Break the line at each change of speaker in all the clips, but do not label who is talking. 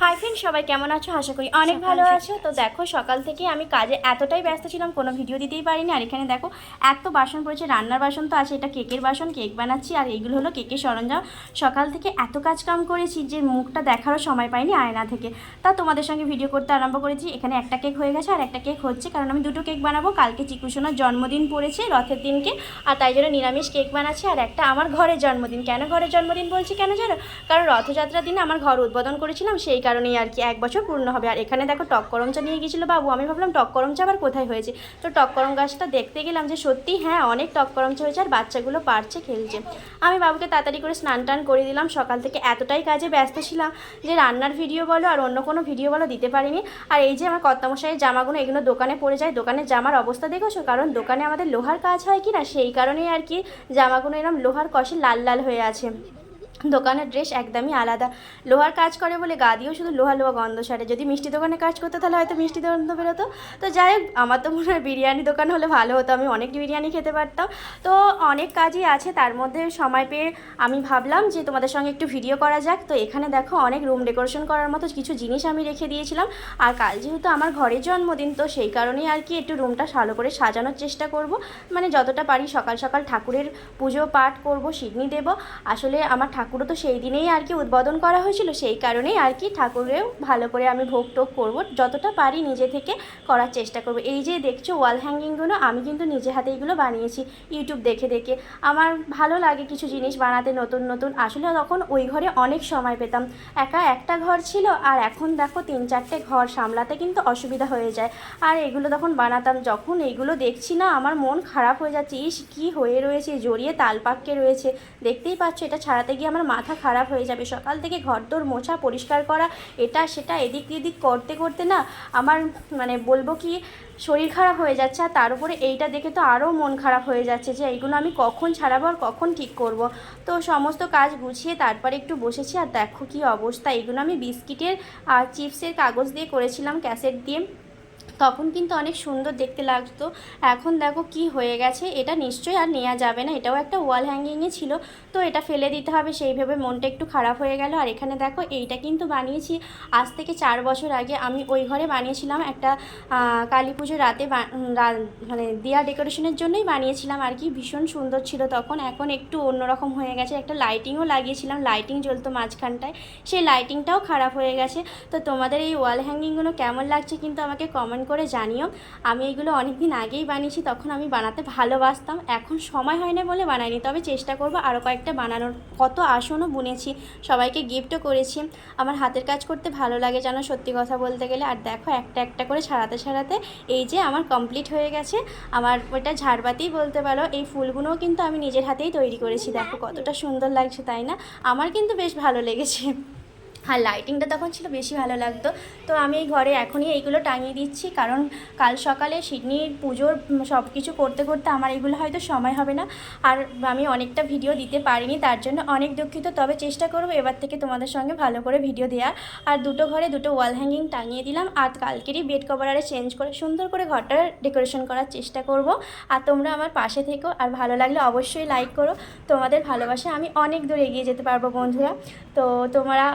Hi friends, সবাই কেমন আছো? আশা করি অনেক ভালো আছো। তো দেখো, সকাল থেকে আমি কাজে এতটাই ব্যস্ত ছিলাম, কোনো ভিডিও দিতেই পারিনি। আর এখানে দেখো এত বাসন পড়েছে, রান্নার বাসন তো আছে, এটা কেকের বাসন, কেক বানাচ্ছি। আর এইগুলো হলো কেকের সরঞ্জাম। সকাল থেকে এত কাজ কাম করেছি যে মুখটা দেখারও সময় পাইনি আয়না থেকে। তা তোমাদের সঙ্গে ভিডিও করতে আরম্ভ করেছি। এখানে একটা কেক হয়ে গেছে আর একটা কেক হচ্ছে, কারণ আমি দুটো কেক বানাবো। কালকে চিকুসোনার জন্মদিন পড়েছে রথের দিনকে, আর তাই জন্য নিরামিষ কেক বানাচ্ছি। আর একটা আমার ঘরের জন্মদিন। কেন ঘরের জন্মদিন বলছি কেন জানো? কারণ রথযাত্রার দিনে আমার ঘর উদ্বোধন করেছিলাম, সেই কারণেই আর কি 1 বছর পূর্ণ হবে। আর এখানে দেখো টক করম চা নিয়ে গিয়েছিলো বাবু। আমি ভাবলাম টক করম চা আবার কোথায় হয়েছে, তো টক করম গাছটা দেখতে গেলাম যে সত্যি হ্যাঁ অনেক টক করম চা হয়েছে, আর বাচ্চাগুলো পারছে, খেলছে। আমি বাবুকে তাড়াতাড়ি করে স্নান টান করে দিলাম। সকাল থেকে এতটাই কাজে ব্যস্ত ছিলাম যে রান্নার ভিডিও বলো আর অন্য কোনো ভিডিও বলো দিতে পারিনি। আর এই যে আমার কর্তামশাইয়ের জামাগুলো, এগুলো দোকানে পড়ে যায়। দোকানের জামার অবস্থা দেখেছো? কারণ দোকানে আমাদের লোহার কাজ হয় কি না, সেই কারণেই আর কি জামাগুলো এরকম লোহার কষে লাল লাল হয়ে আছে। দোকানের ড্রেস একদমই আলাদা, লোহার কাজ করে বলে গা দিয়েও শুধু লোহা লোহা গন্ধ সারে। যদি মিষ্টি দোকানে কাজ করতে তাহলে হয়তো মিষ্টি গন্ধ বেরোতো। তো যাই হোক, আমার তো মনে হয় বিরিয়ানি দোকান হলে ভালো হতো, আমি অনেক বিরিয়ানি খেতে পারতাম। তো অনেক কাজই আছে, তার মধ্যে সময় পেয়ে আমি ভাবলাম যে তোমাদের সঙ্গে একটু ভিডিও করা যাক। তো এখানে দেখো অনেক রুম ডেকোরেশন করার মতো কিছু জিনিস আমি রেখে দিয়েছিলাম। আর কাল যেহেতু আমার ঘরের জন্মদিন, তো সেই কারণেই আর কি একটু রুমটা ভালো করে সাজানোর চেষ্টা করব। মানে যতটা পারি সকাল সকাল ঠাকুরের পুজো পাঠ করব, সিডনি দেব। আসলে আমার ঠাকুরও তো সেই দিনেই আর কি উদ্বোধন করা হয়েছিল, সেই কারণেই আর কি ঠাকুরেও ভালো করে আমি ভোগ টোগ করবো, যতটা পারি নিজে থেকে করার চেষ্টা করব। এই যে দেখছো ওয়াল হ্যাঙ্গিংগুলো, আমি কিন্তু নিজে হাতে এইগুলো বানিয়েছি ইউটিউব দেখে দেখে। আমার ভালো লাগে কিছু জিনিস বানাতে নতুন নতুন। আসলে তখন ওই ঘরে অনেক সময় পেতাম, একা একটা ঘর ছিল, আর এখন দেখো 3-4টে ঘর সামলাতে কিন্তু অসুবিধা হয়ে যায়। আর এগুলো তখন বানাতাম, যখন এইগুলো দেখছি না আমার মন খারাপ হয়ে যাচ্ছে। ইস কী হয়ে রয়েছে, জড়িয়ে তালপাক্কে রয়েছে, দেখতেই পাচ্ছ। এটা ছাড়াতে গিয়ে আমার মাথা খারাপ হয়ে যাবে। সকাল থেকে ঘরদোর মোছা, পরিষ্কার করা, এটা সেটা এদিক এদিক করতে করতে না আমার মানে বলবো কি শরীর খারাপ হয়ে যাচ্ছে। আর তার উপরে এইটা দেখে তো আরও মন খারাপ হয়ে যাচ্ছে যে এইগুলো আমি কখন ছাড়াবো আর কখন ঠিক করব। তো সমস্ত কাজ গুছিয়ে তারপরে একটু বসেছি। আর দেখো কী অবস্থা, এগুলো আমি বিস্কিটের আর চিপসের কাগজ দিয়ে করেছিলাম, ক্যাসেট দিয়ে। তখন কিন্তু অনেক সুন্দর দেখতে লাগতো। এখন দেখো কি হয়ে গেছে, এটা নিশ্চয়ই আর নেওয়া যাবে না। এটাও একটা ওয়াল হ্যাঙ্গিংয়ে ছিল, তো এটা ফেলে দিতে হবে, সেইভাবে মনটা একটু খারাপ হয়ে গেল। আর এখানে দেখো এইটা কিন্তু বানিয়েছি আজ থেকে 4 বছর আগে। আমি ওই ঘরে বানিয়েছিলাম একটা কালী পুজোর রাতে, মানে দিয়া ডেকোরেশনের জন্যই বানিয়েছিলাম আর কি। ভীষণ সুন্দর ছিল তখন। এখন একটু অন্যরকম হয়ে গেছে। একটা লাইটিংও লাগিয়েছিলাম, লাইটিং জ্বলতো মাঝখানটায়, সেই লাইটিংটাও খারাপ হয়ে গেছে। তো তোমাদের এই ওয়াল হ্যাঙ্গিংগুলো কেমন লাগছে কিন্তু আমাকে কমেন্ট করে জানিও। আমি এগুলো অনেক দিন আগেই বানিয়েছি, তখন আমি বানাতে ভালোবাসতাম, এখন সময় হয় না বলে বানাইনি। তবে চেষ্টা করব আরও কয়েকটা বানানোর। কত আসনও বুনেছি, সবাইকে গিফটও করেছি। আমার হাতের কাজ করতে ভালো লাগে জানো, সত্যি কথা বলতে গেলে। আর দেখো একটা একটা করে ছাড়াতে ছাড়াতে এই যে আমার কমপ্লিট হয়ে গেছে। আমার ওটা ঝাড়বাতিই বলতে পারো। এই ফুলগুলোও কিন্তু আমি নিজের হাতেই তৈরি করেছি। দেখো কতটা সুন্দর লাগছে, তাই না? আমার কিন্তু বেশ ভালো লেগেছে। আর লাইটিংটা তখন ছিল বেশি ভালো লাগতো। তো আমি এই ঘরে এখনই এইগুলো টাঙিয়ে দিচ্ছি, কারণ কাল সকালে সিডনির পুজোর সব কিছু করতে করতে আমার এগুলো হয়তো সময় হবে না। আর আমি অনেকটা ভিডিও দিতে পারিনি, তার জন্য অনেক দুঃখিত। তবে চেষ্টা করবো এবার থেকে তোমাদের সঙ্গে ভালো করে ভিডিও দেওয়ার। আর দুটো ঘরে দুটো ওয়াল হ্যাঙ্গিং টাঙিয়ে দিলাম। আর কালকেরই বেড কভারে চেঞ্জ করে সুন্দর করে ঘরটা ডেকোরেশন করার চেষ্টা করব। আর তোমরা আমার পাশে থেকো, আর ভালো লাগলে অবশ্যই লাইক করো। তোমাদের ভালোবাসা আমি অনেক দূর এগিয়ে যেতে পারবো বন্ধুরা। তো তোমরা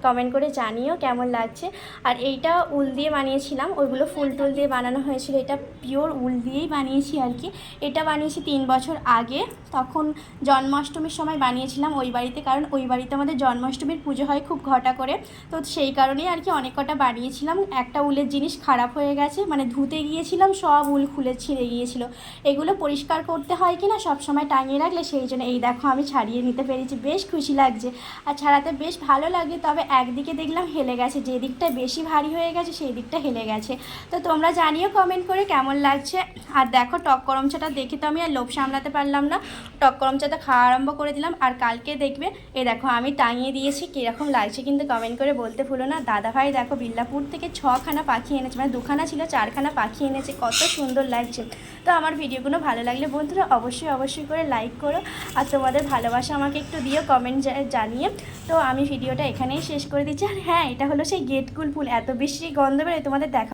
কমেন্ট করে জানিও কেমন লাগছে। আর এইটা উল দিয়ে বানিয়েছিলাম, ওইগুলো ফুল টুল দিয়ে বানানো হয়েছিল। এটা পিওর উল দিয়েই বানিয়েছি আর কি। এটা বানিয়েছি 3 বছর আগে, তখন জন্মাষ্টমীর সময় বানিয়েছিলাম ওই বাড়িতে, কারণ ওই বাড়িতে আমাদের জন্মাষ্টমীর পুজো হয় খুব ঘটা করে। তো সেই কারণেই আর কি অনেক কটা বানিয়েছিলাম। একটা উলের জিনিস খারাপ হয়ে গেছে, মানে ধুতে গিয়েছিলাম সব উল খুলে ছিঁড়ে গিয়েছিল। এগুলো পরিষ্কার করতে হয় কি না সব সময় টাঙিয়ে রাখলে, সেই জন্য এই দেখো আমি ছাড়িয়ে নিতে পেরেছি, বেশ খুশি লাগছে। আর ছাড়াতে বেশ ভালো লাগে। তবে একদিকে দেখলাম হেলে গেছে, যে দিকটা বেশি ভারী হয়ে গেছে সেই দিকটা হেলে গেছে। তো তোমরা জানিও কমেন্ট করে কেমন লাগছে। আর দেখো টক করম চাটা দেখে তো আমি আর লোভ সামলাতে পারলাম না, টক করম চাটা খাওয়া আরম্ভ করে দিলাম। আর কালকে দেখবে এই দেখো আমি টাঙিয়ে দিয়েছি, কীরকম লাগছে কিন্তু কমেন্ট করে বলতে ভুলো না। দাদাভাই দেখো বিল্লাপুর থেকে 6খানা পাখি এনেছে, মানে 2খানা ছিল 4খানা পাখি এনেছে, কত সুন্দর লাগছে। তো আমার ভিডিওগুলো ভালো লাগলে বন্ধুরা অবশ্যই করে লাইক করো। আর তোমাদের ভালোবাসা আমাকে একটু দিও কমেন্ট জানিয়ে। তো আমি ভিডিওটা এখানেই শেষ করে দিচ্ছি। আর হ্যাঁ, এটা হলো সেই গেটকুল ফুল, এত বেশি গন্ধ বেরোয় তোমাদের দেখা